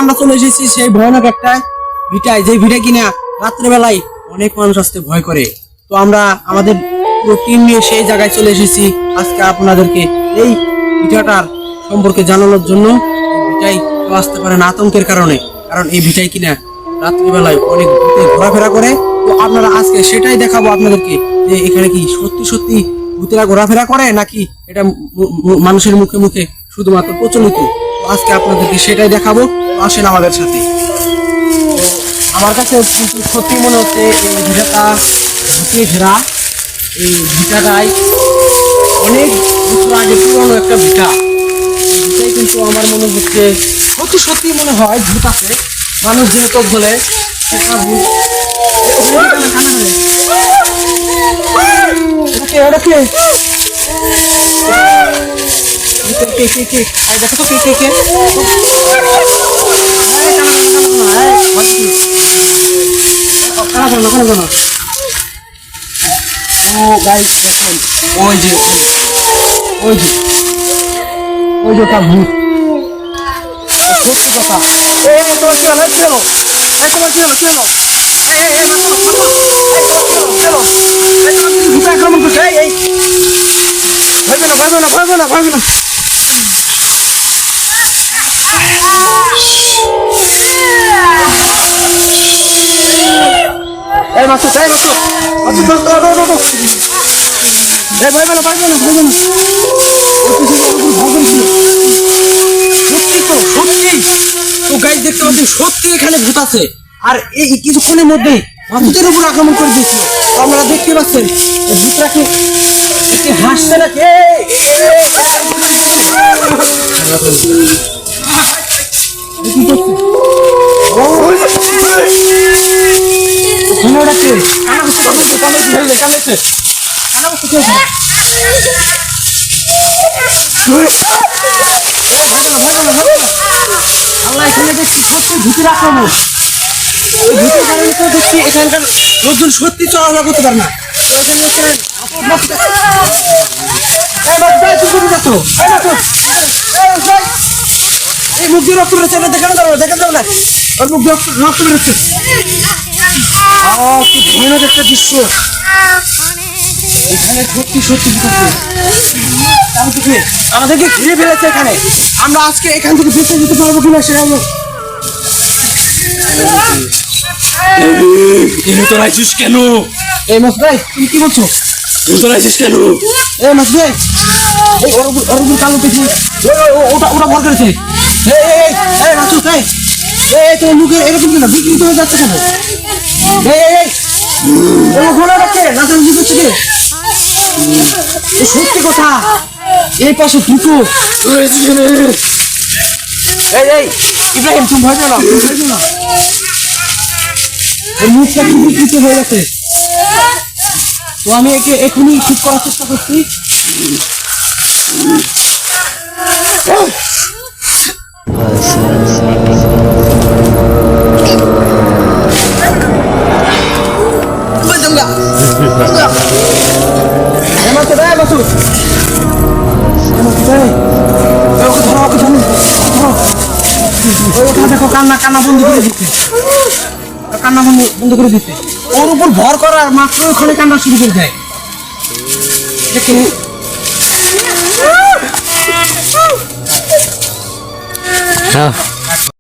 আমরা চলে এসেছি সেই ভয়ানক একটা ভিটায়, যে ভিটা কিনা রাত্রেবেলায় অনেক মানুষ আসতে ভয় করে। তো আমরা আমাদের পুরো টিম নিয়ে সেই জায়গায় চলে এসেছি আজকে আপনাদেরকে এই ভিটাটার সম্পর্কে জানানোর জন্য। ভিটায় কেউ আসতে পারে না আতঙ্কের কারণে, কারণ এই ভিটায় কিনা রাত্রিবেলায় অনেক ভূতে ঘোরাফেরা করে। তো আপনারা আজকে সেটাই দেখাবো আপনাদেরকে, যে এখানে কি সত্যি সত্যি ভূতেরা ঘোরাফেরা করে নাকি এটা মানুষের মুখে মুখে শুধুমাত্র প্রচলিত। তো আজকে আপনাদেরকে সেটাই দেখাবো, আসেন আমাদের সাথে। আমার কাছে কিন্তু সত্যি মনে হচ্ছে এই ভিটাটা ভূতে ঘেরা। এই ভিটাটাই অনেক বছর আগে পুরনো একটা ভিটা। এটাই কিন্তু আমার মনে হচ্ছে সত্যি সত্যি মনে হয় ভূত আছে। মানুষ যেহেতু বলে দেখো তো কে কে কে ওই যে ওই যে ওই যে তার ভূত। সত্যি কথা। তোমার কি হলো? চলো তোমার কি হলো? চলো আক্রমণ করছে। এই ভয় না ভয় না ভয় না ভয় না। এই মাসু এই মাসু মাসু ভয় না ভয় না ভয় না ভয় না। সত্যি তো সত্যি তো গাইস দেখতে পাচ্ছি সত্যি এখানে ভূত আছে। আর এই কিছুক্ষণের মধ্যেই ভূতের উপর আক্রমণ করে দিয়েছিল। আপনারা দেখতে পাচ্ছেন ভূতরা কি হাসছে নাকি? আল্লাহ এখানে দেখছি সত্যি ভূতের আক্রমণ। ওই ভূতের কারণে তো দেখছি এখানকার লোকজন সত্যি চলাফেরা করতে পারে না। এই মুখ দিয়ে রক্ত বেরোচ্ছে, দেখানো যাবে না, দেখানো যাবে না। ওর মুখ দিয়ে রক্ত বেরোচ্ছে। কি ভয়ানক একটা দৃশ্য। এখানে সত্যি সত্যি আমাদেরকে ঘিরে ফেলেছে এখানে। আমরা আজকে এখান থেকে বেঁচে যেতে পারবো কিনা সেটা তোরা আইছিস কেন? এই মাস ভাই তুমি কি বলছো? তোরা আইছিস কেন? এই মাস ভাই এই ওর কালো দেখি ওটা ওটা ভর করেছে। এই মাসু তাই এই তোমার মুখে এরকম কেন বিকৃত হয়ে যাচ্ছে কেন? এই ঘোড়া ডাকে নাচানাচি করছে কি? সত্যি কথা এই পাশে দুটো। এই ইব্রাহিম তুমি ভয় পেও না, মুখটা কি বিকৃত হয়ে গেছে। তো আমি একে এখনই ঠিক করার চেষ্টা করছি। দেখো কান্না কান্না বন্ধ করে দিচ্ছে, কান্না বন্ধ করে দিচ্ছে। ওর উপর ভর করার মাত্র ওখানে কান্না শুরু করে দেয়। দেখুন